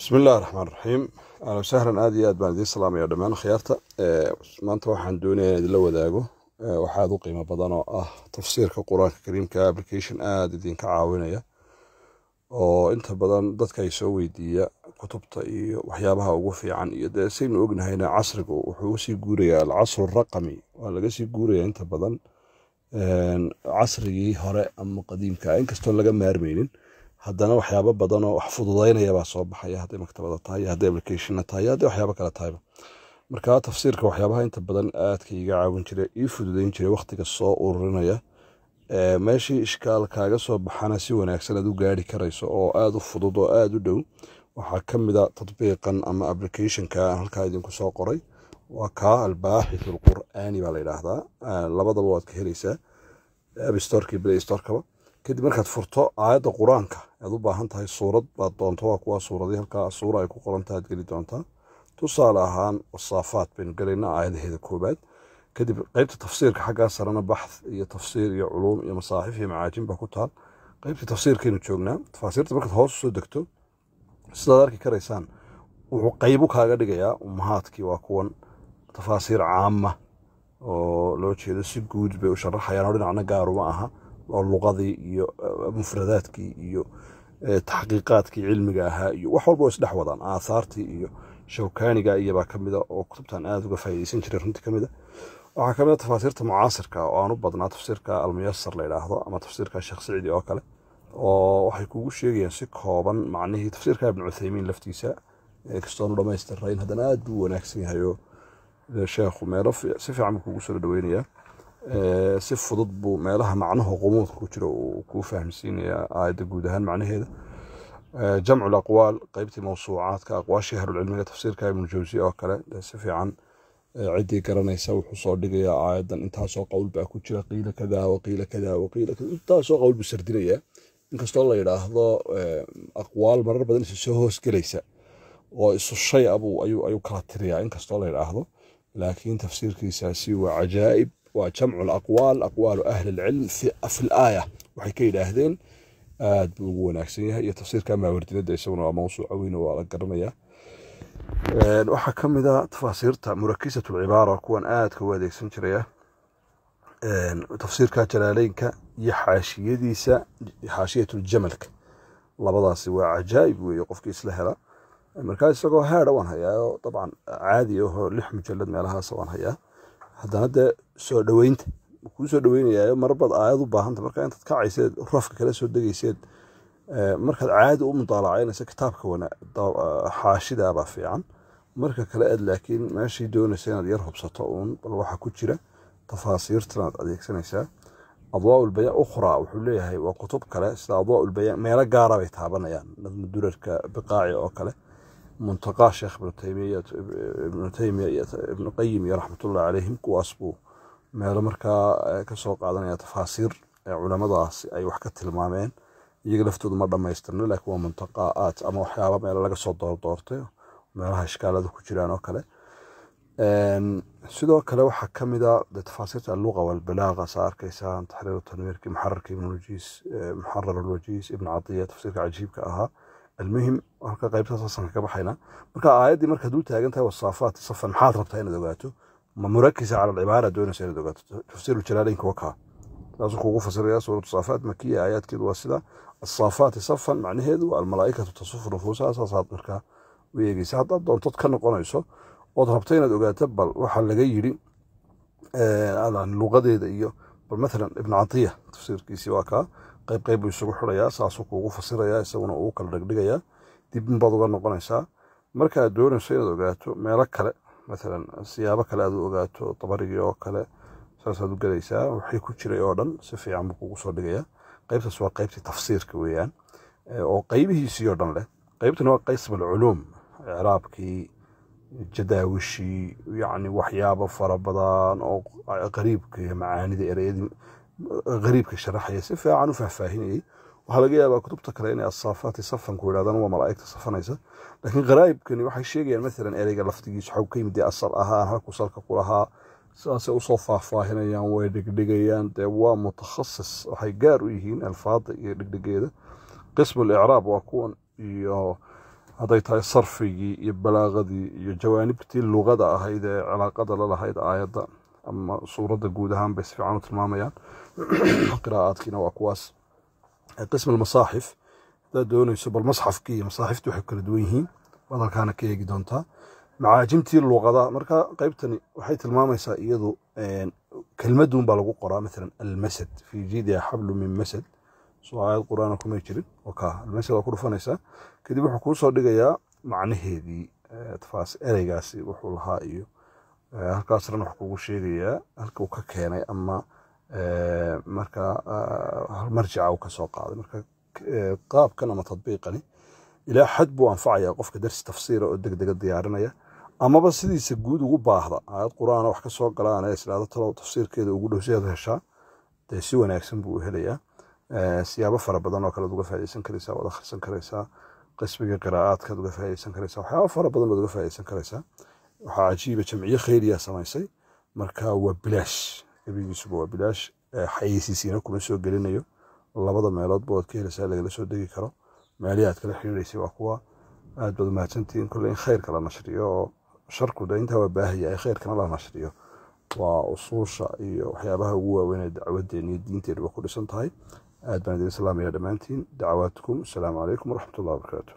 بسم الله الرحمن الرحيم. أهلا وسهلا آد بaan idiin salaamaya dhammaan khiyaarta. Maanta waxaan doonayaa in la wadaago waxaad u qiimo badan oo ah tafsiirka Quraanka Kariimka application aad idinka caawinaya oo inta badan dadka ay soo weydiiya kutubta iyo waxyaabaha ugu fiican iyo saynu ognahayna casrigu wuxuu sii guurayaa al-casr raqami waa laga sii guurayaa inta badan casrigii hore ama qadiimka inkastoo laga maarmeynin haddana waxyaabo badan oo wax fududeynaya baa soo baxaya hadday maktabada tahay hadday application tahay hadday waxyaabo kale tahay marka tafsiirka waxyaabaha inta badan aadka iga caawin jiray ii fududeyn jiray waqtiga soo ururinaya meeshii ishkaal kaaga soo baxana si wanaagsan aad u gaari karayso oo aad u fudud oo aad u dhow waxaa ka mid ah tatbiiqan ama applicationka halkaa idinku soo qoray waa ka albaaxith alqur'aani baa la yiraahdaa labadaba waad ka helaysaa app store-ka play store-ka kadib markaad furto aayadda quraanka aad u baahan tahay suurad baad doonto waa kuwa suuradii halkaa suura ay ku qoran tahay geli doontaa tusaale ahaan wasaafaat baynu galaynaa aayadaheeda koobaad kadib qaybta tafsiirka xaggaa sarana baxth iyo tafsiir iyo culuum iyo masaaxif iyo macaajin baa ku taal qaybta tafsiirkeenu joognaa tafaasiirta markaad hoos soo degto sidaad arki karaysaan wuxuu qaybu kaaga dhigayaa ummahaadkii waa kuwan tafaasiir caama oo loo jeedo si guud bay u sharaxayaan oo dhinacna gaaruma aha oo luqadii iyo mufradaadkii iyo taxqiiqaadkii cilmiga ahaa iyo wax walba oo isdhex wadaan aahaartii iyo shawkaaniga iyabaa ka mid a oo kutubtan aad uga faa'iidaysan jiray runtii ka mid a waxaa ka mid a tafaasiirta mucaasirka oo aan u badnaa tafsiirka almuyasar la yidhaahdo ama tafsiirka sheekh siciidi oo kale oo waxay kugu sheegayaan si kooban macnihii tafsiirka ibnu cuthaymiin laftiisa kastoonu dhammaystirnayn haddana aad buu wanaagsan yahay oo sheekhu meelo si fiican buu kugu soo dhaweynayaa si fudud buu meelaha macnaha qumuudka ku jira uu ku fahamsiinayaa aayadda guud ahaan macnaheeda jamcu al-aqwaal qaybtii mawsuucaadka aqwaashii ahlulcilmiga tafsiirka ibnu jawsi oo kale si fiican ciddii garanaysa wuxuu soo dhigayaa aayaddan intaasoo qowl baa ku jira qiila kadaa waqiila kadaa waqiila kadaa intaasoo qowl buu sardinayaa inkastoo la yidhaahdo aqwaal marar badan isu soo hoosgelaysa oo isu shay ayuu kala tiriyaa inkastoo la yidhaahdo laakiin tafsiirkiisaasi waa cajaa'ib وجمع الأقوال أقوال أهل العلم في الآية وحي كي يداهدين آد بوغو ناكسينيها هي تفسير كما وردنا دا يسونا موسوعة وين وعلى قرنية وحا كمدا تفاسير مركزة العبارة كوان آد كواديك سنجرية تفسير كجلالين يحاشية ديسا حاشية الجملك لبضاسي وعجائب ويقف كيس لهلا المركز ساقو هذا وان هيا طبعا عادي وهو لح مجلد مالها سوان هيا haddana dee soo dhaweynta kuu soo dhaweynayaa marbaad aayad u baahanta marka intaad kacayseed rafka kala soo degayseed markaad caadi u mudaalacaynaysa kitaabka xaashidaabaa fiican marka kale aad laakiin meeshii doonaysa inaad yar hubsato uun bal waxaa ku jira tafaasiirtan aad adeegsanaysaa adwaa ulbayaan ukhraa wuxuu leeyahay waa kutub kale sida adwaa ulbayaan meelo gaara bay taabanayaan nadmu durarka biqaaci oo kale منتقى شيخ ابن تيمية ابن قيم رحمة الله عليهم كواسبو ما لمركا كسوق عدنا تفاسير علماء ضاس أي وحكة المامين يقلفتوا مرة ما يستنوا لك هو منتقاءات أما وحيابا ما لقى صوت دورته ما لها إشكال هذا كجيران وكله سيدو كله وحكم إذا تفاسير اللغة والبلاغة صار كيسان تحرير التنوير محرر ابن الوجيز محرر الوجيز ابن عطية تفسير عجيب كأها المهم marka qaybta saasan ka baxayna marka aayadii marka dul taagan tahay wasaafaat safan maxaad rabtaa inaad ogaato ma murakisa ala al-ibara doonaysa inaad ogaato tafsiir jalalaynka waka taasoo kugu fasiraya suuratu saafaat makiya aayadkeedu waa sida as-saafaat safan macnaheedu waa al-malaa'ikatu tasufu nufuusaha saasaad marka weegaysa haddaad doonto ka noqonayso ood rabto inaad ogaato bal waxa laga yiri luqadeeda iyo bal مثلا ibn Atiya tafsiirkiisi waa ka qayb isugu xirayaa saasoo kugu fasirayaa isaguna uu kala dhigdhigayaa dib baad uga noqonaysaa marka aad doonayso inaad ogaato meelo kale مثلا siyaabo kale aad u ogaato tabarigi oo kale saasaad u galaysaa wixii ku jiray oo dhan si fiican buu kugu soo dhigayaa qaybtaas waa qaybtii tafsiirka weeyaan oo qaybihiisii oo dhan leh qaybtuna waa qism al-ulum i'raabkii jadaawishii yani waxyaabo fara badan oo qariibka macaanida ereyadii qariibka sharaxaya si fiican u faahfaahinayay waxaa laga yaabaa kutubta kale inay asaafaati safan ku yidhahdaan waa malaa'igta safanaysa laakiin qaraa'ibkani waxay sheegayaan maalan ereyga laftigiisa waxaa ka yimid asal ahaan halku salka ku lahaa sidaasay usoo faahfaahinayaan way dhigdhigayaan dee waa mutakhasis waxay gaar u yihiin alfaada iyo dhigdhigeeda qismu al-icraab waa kuwan iyo hadday tahay sarfigii iyo balaagadii iyo jawaanibtii luqada ahayd ee cilaaqada la lahayd aayadda ama suuradda guud ahaan bay si fiican u tilmaamayaan qiraa'aadkiina waa kuwaas qism almasaaxif haddaad doonayso bal masxafkii iyo masaaxiftii waxay kala duwan yihiin baad halkaana ka eegi doontaa macaajimtii luqada marka qaybtani waxay tilmaamaysaa iyadu kelmaduun baa lagu qoraa maalan almasad fii jiidiha xablu min masad soo aayad qur-aana kumay jirin wakaa almasad waa ku dhufanaysaa kadib wuxuu kuu soo dhigayaa macnaheedii ereygaasi wuxuu lahaa iyo halkaasna wax kugu sheegayaa halka uu ka keenay ama marka marjica uu ka soo qaaday marka qaabkan ama tadbiiqani ilaa xad buu anfacayaa qofka darsi tafsiira oo degdega diyaarinaya amaba sidiisa guud ugu baahda aayad qur-aana wax ka soo galaan ee islaada talow tafsiirkeeda ugu dhow si aad heshaa dee si wanaagsan buu u helayaa siyaabo fara badan oo kale ad uga faa'iidaysan karaysaa waad akhrisan karaysaa qismiga qiraa'aadkaad uga faa'iidaysan karaysaa waxyaabo fara badan baad uga faa'iidaysan karaysaa waxaa cajiiba jamciye khayriya samaysay marka waa bilaash gebigiisuba waa bilaash xayeysiisiina kuma soo gelinayo labada meeloodba waad ka helaysaa lagala soo degi karo meelihii aad kala xiriiraysay waa kuwa aad baad umahadsantihiin kolle in khayrka la nashriyo oo sharku de intaa waa baahaya ee khayrkana la nashriyo waa usuusha iyo waxyaabaha ugu waaweyn ee dacwadeena iyo diinteenuba ku dhisan tahay aad baan idin salaamaya dhammaantiin dacawaadkum asalaamu calaykum waraxmatullahi wabarakaatu